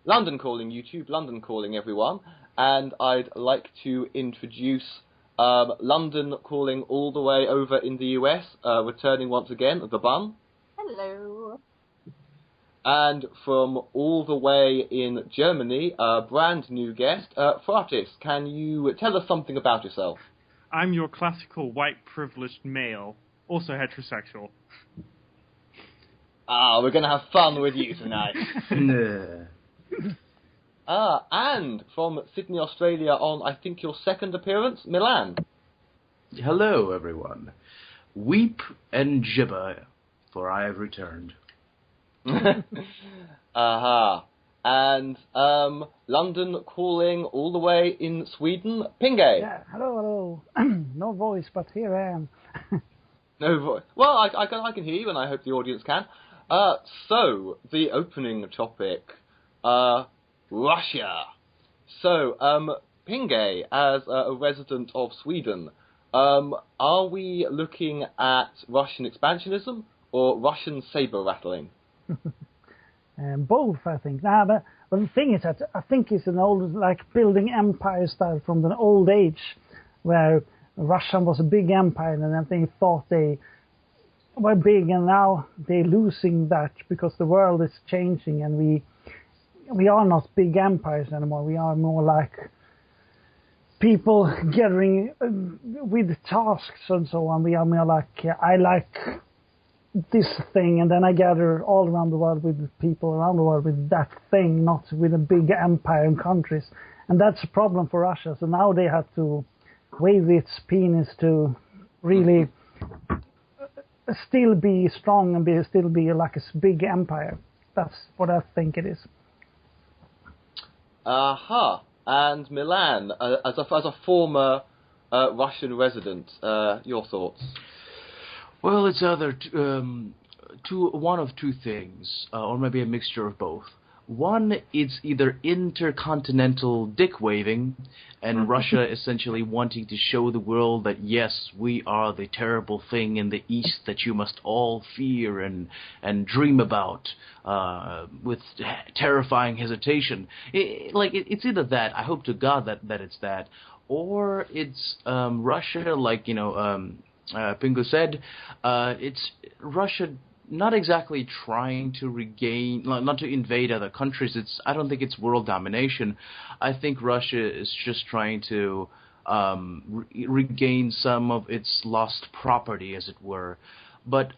London Calling YouTube, London Calling everyone, and I'd like to introduce London Calling all the way over in the US, returning once again, the Bun. Hello. And from all the way in Germany, a brand new guest, Fratis. Can you tell us something about yourself? I'm your classical white privileged male, also heterosexual. We're going to have fun with you tonight. And from Sydney, Australia, on, I think, your second appearance, Milan. Hello, everyone. Weep and gibber, for I have returned. And London Calling all the way in Sweden, Pinge. Yeah, hello. No voice, but here I am. No voice. Well, I can hear you, and I hope the audience can. So, the opening topic, Russia. So, Pinge, as a resident of Sweden, are we looking at Russian expansionism or Russian saber rattling? Both, I think. But the thing is that I think it's an old, like, building empire style from the old age, where Russia was a big empire, and then they thought they were big, and now they're losing that because the world is changing, and we are not big empires anymore. We are more like people gathering with tasks and so on. We are more like, I like this thing, and then I gather all around the world with people around the world with that thing, not with a big empire and countries. And that's a problem for Russia. So now they have to wave its penis to really still be strong and still be like a big empire. That's what I think it is. And Milan, as a former Russian resident, your thoughts? Well, it's either one of two things, or maybe a mixture of both. One, it's either intercontinental dick-waving, and Russia essentially wanting to show the world that, yes, we are the terrible thing in the East that you must all fear and dream about with terrifying hesitation. It's either that, I hope to God that it's that, or it's Russia, like, Pingo said, it's Russia not exactly trying to regain, not to invade other countries. I don't think it's world domination. I think Russia is just trying to regain some of its lost property, as it were. But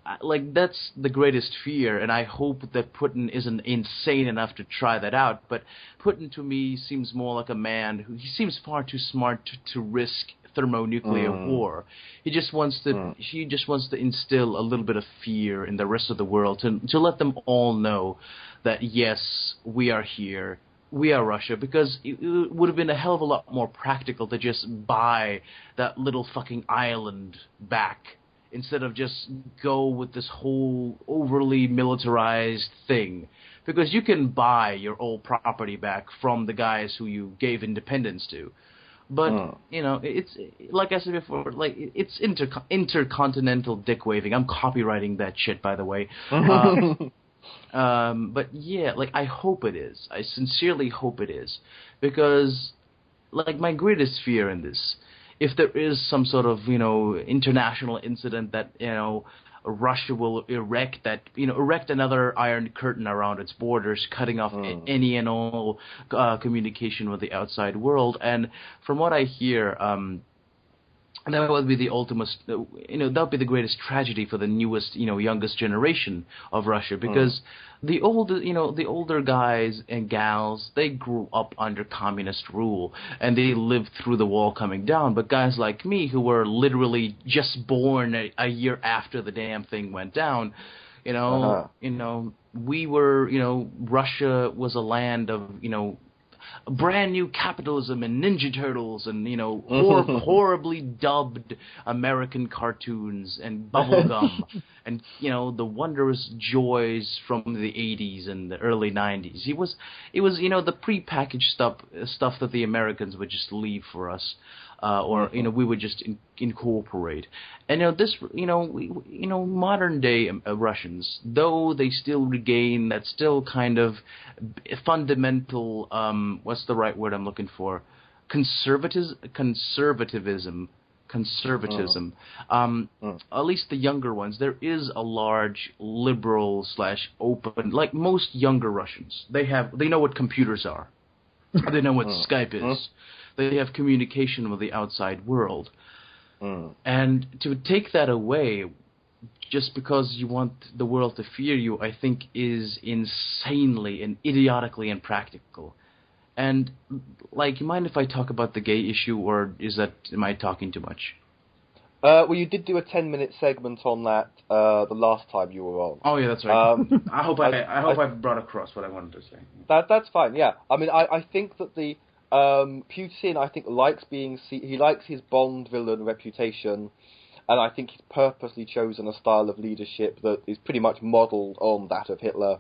that's the greatest fear, and I hope that Putin isn't insane enough to try that out. But Putin, to me, seems more like a man he seems far too smart to risk thermonuclear war. He just wants to instill a little bit of fear in the rest of the world to let them all know that, yes, we are here, we are Russia, because it would have been a hell of a lot more practical to just buy that little fucking island back instead of just go with this whole overly militarized thing. Because you can buy your old property back from the guys who you gave independence to. But, it's, like I said before, it's intercontinental dick-waving. I'm copywriting that shit, by the way. But, yeah, I hope it is. I sincerely hope it is. Because, my greatest fear in this, if there is some sort of, international incident that, Russia will erect another Iron Curtain around its borders, cutting off any and all communication with the outside world. And from what I hear, that would be the ultimate, that would be the greatest tragedy for the newest, youngest generation of Russia, because the older guys and gals, they grew up under communist rule and they lived through the wall coming down. But guys like me, who were literally just born a year after the damn thing went down, we were, Russia was a land of, brand new capitalism and Ninja Turtles and, horribly dubbed American cartoons and bubblegum and, the wondrous joys from the 80s and the early 90s. It was the prepackaged stuff that the Americans would just leave for us. or we would just incorporate. And this modern day Russians, though they still regain that still kind of fundamental what's the right word I'm looking for, conservatism. At least the younger ones, there is a large liberal / open, like most younger Russians. They know what computers are. They know what Skype is. They have communication with the outside world. And to take that away just because you want the world to fear you, I think is insanely and idiotically impractical. And, you mind if I talk about the gay issue, or am I talking too much? Well, you did do a 10-minute segment on that the last time you were on. Oh yeah, that's right. I hope I brought across what I wanted to say. That's fine. Yeah, I mean, I think that the Putin, I think, likes he likes his Bond villain reputation, and I think he's purposely chosen a style of leadership that is pretty much modelled on that of Hitler,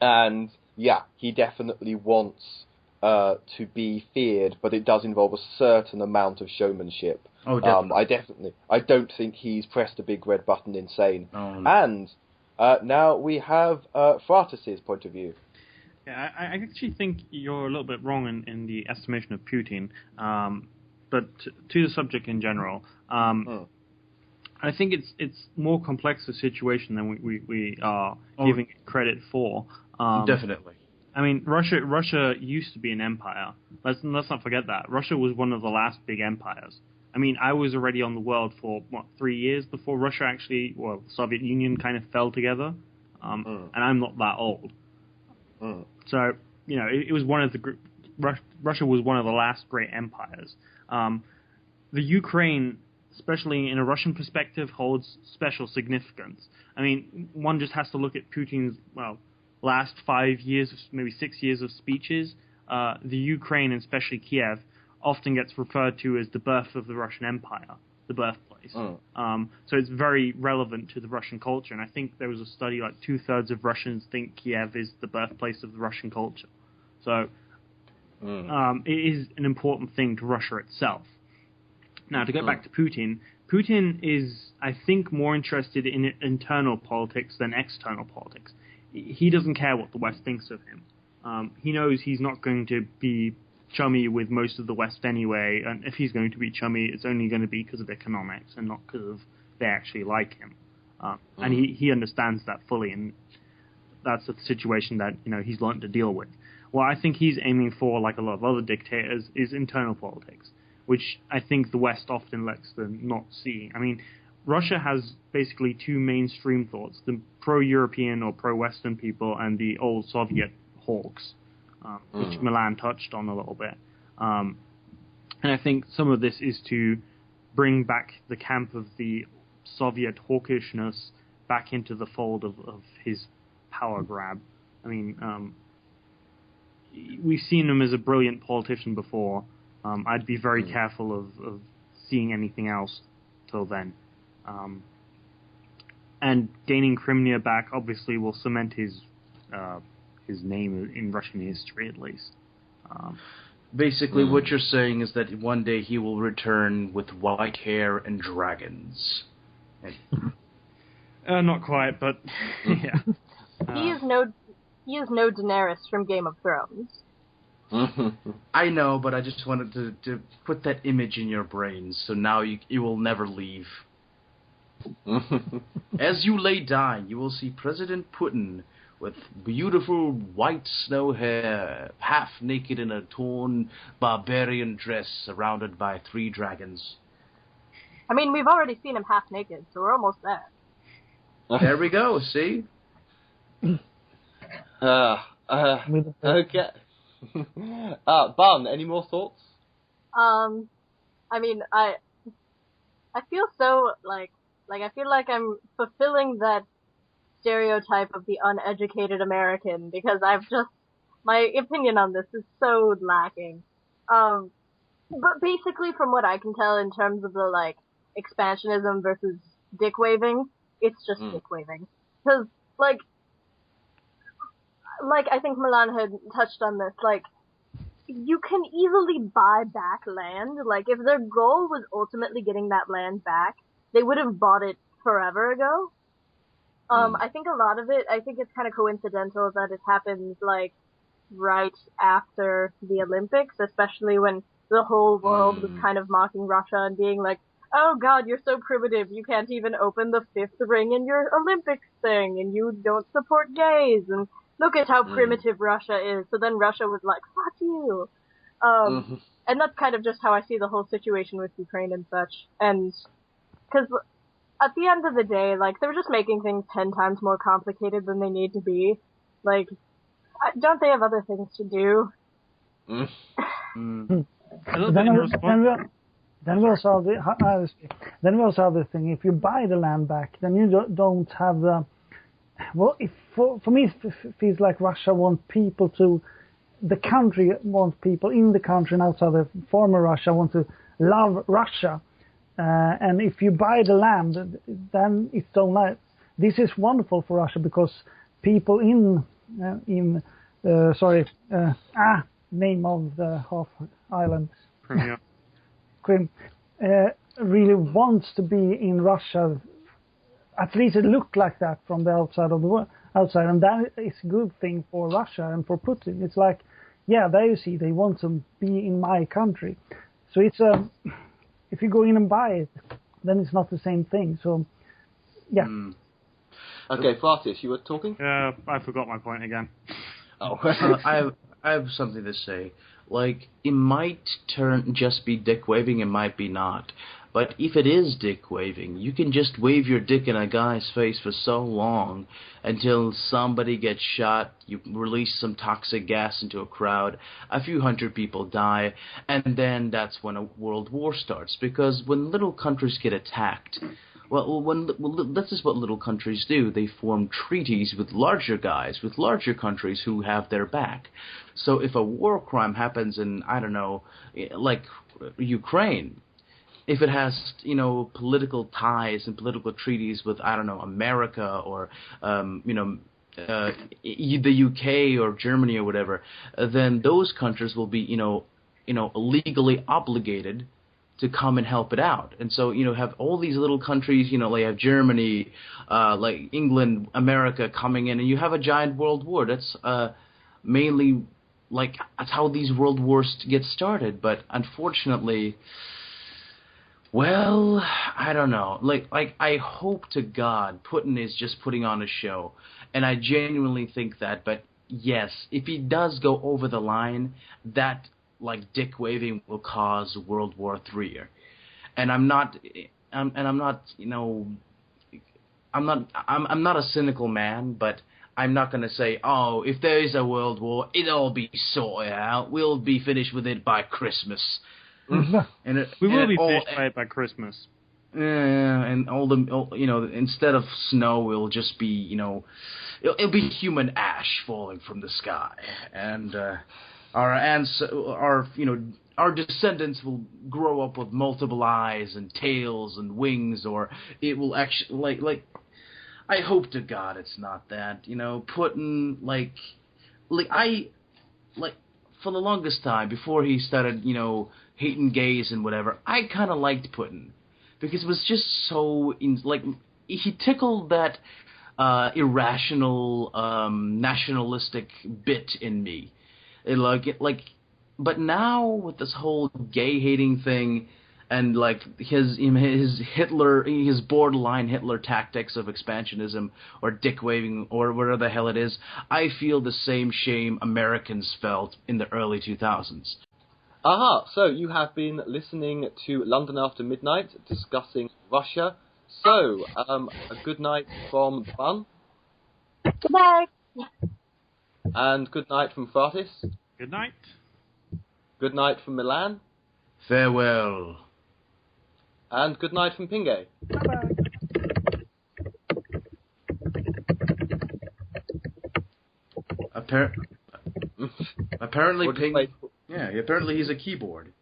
and. Yeah, he definitely wants to be feared, but it does involve a certain amount of showmanship. Oh, definitely. I don't think he's pressed a big red button insane. Oh, no. And now we have Fratis' point of view. Yeah, I actually think you're a little bit wrong in the estimation of Putin. But to the subject in general, I think it's more complex a situation than we are giving it credit for. Definitely. I mean, Russia used to be an empire. Let's not forget that. Russia was one of the last big empires. I mean, I was already on the world for, 3 years before Russia actually, the Soviet Union kind of fell together. And I'm not that old. So, it was one of the... Russia was one of the last great empires. The Ukraine, especially in a Russian perspective, holds special significance. I mean, one just has to look at Putin's, last 5 years, maybe 6 years of speeches. The Ukraine, and especially Kiev, often gets referred to as the birth of the Russian Empire, the birthplace. So it's very relevant to the Russian culture. And I think there was a study like 2/3 of Russians think Kiev is the birthplace of the Russian culture. So it is an important thing to Russia itself. Now, to get back to Putin, Putin is, I think, more interested in internal politics than external politics. He doesn't care what the West thinks of him. He knows he's not going to be chummy with most of the West anyway, and if he's going to be chummy, it's only going to be because of economics and not because of they actually like him. And he understands that fully, and that's the situation that he's learned to deal with. What I think he's aiming for, like a lot of other dictators, is internal politics, which I think the West often lets them not see. I mean, Russia has basically two mainstream thoughts, the pro-European or pro-Western people and the old Soviet hawks, which Milan touched on a little bit. And I think some of this is to bring back the camp of the Soviet hawkishness back into the fold of his power grab. I mean, we've seen him as a brilliant politician before. I'd be very careful of seeing anything else till then. And gaining Crimea back obviously will cement his name in Russian history, at least. Basically, what you're saying is that one day he will return with white hair and dragons. Not quite, but yeah. He is no Daenerys from Game of Thrones. I know, but I just wanted to put that image in your brain, so now you will never leave. As you lay dying, you will see President Putin with beautiful white snow hair, half naked in a torn barbarian dress, surrounded by 3 dragons. I mean, we've already seen him half naked, so we're almost there. There we go, see? Okay. Bun, any more thoughts? I mean, I feel so, I feel like I'm fulfilling that stereotype of the uneducated American, because my opinion on this is so lacking. But basically, from what I can tell in terms of the, expansionism versus dickwaving, it's just dickwaving. Because, I think Milan had touched on this, you can easily buy back land. Like, if their goal was ultimately getting that land back, they would have bought it forever ago. I think a lot of it, I think it's kind of coincidental that it happens, like, right after the Olympics, especially when the whole world was kind of mocking Russia and being like, oh god, you're so primitive, you can't even open the fifth ring in your Olympics thing, and you don't support gays, and look at how primitive Russia is. So then Russia was like, fuck you. And that's kind of just how I see the whole situation with Ukraine and such. And, cause at the end of the day, like, they're just making things 10 times more complicated than they need to be. Like, don't they have other things to do? Then we also have the thing. If you buy the land back, then you don't have the. Well, for me, it feels like Russia wants people to. The country wants people in the country and outside the former Russia want to love Russia. And if you buy the land, then it's don't like. This is wonderful for Russia because people name of the half island. Crimea. Really wants to be in Russia. At least it looked like that from the outside of the world. And that is a good thing for Russia and for Putin. It's like, yeah, there you see, they want to be in my country. So it's if you go in and buy it, then it's not the same thing. So, yeah. Okay, Fratis, you were talking? I forgot my point again. Oh, I have something to say. Like, it might just be dick waving, it might be not. But if it is dick waving, you can just wave your dick in a guy's face for so long until somebody gets shot, you release some toxic gas into a crowd, a few hundred people die, and then that's when a world war starts. Because when little countries get attacked, this is what little countries do. They form treaties with larger guys, with larger countries who have their back. So if a war crime happens in, I don't know, like Ukraine, if it has, political ties and political treaties with, I don't know, America or, the UK or Germany or whatever, then those countries will be, legally obligated to come and help it out. And so, have all these little countries, like have Germany, like England, America coming in, and you have a giant world war. That's mainly, that's how these world wars get started. But unfortunately, well, I don't know. Like I hope to God Putin is just putting on a show. And I genuinely think that. But yes, if he does go over the line, that dick waving will cause World War III. And I'm not a cynical man, but I'm not going to say, oh, if there is a world war, it'll be sorted out. We'll be finished with it by Christmas. We will be finished by Christmas. And instead of snow, it'll just be, it'll be human ash falling from the sky. And, our descendants will grow up with multiple eyes and tails and wings, or it will actually I hope to God it's not that. Putin for the longest time before he started hating gays and whatever, I kind of liked Putin because it was just so he tickled that irrational nationalistic bit in me. But now with this whole gay hating thing and his borderline Hitler tactics of expansionism or dick waving or whatever the hell it is, I feel the same shame Americans felt in the early 2000s. Aha, so you have been listening to London After Midnight discussing Russia. So, a good night from Bun. Good night. And good night from Fratis. Good night. Good night from Milan. Farewell. And good night from Pinge. Bye-bye. Apparently, apparently he's a keyboard.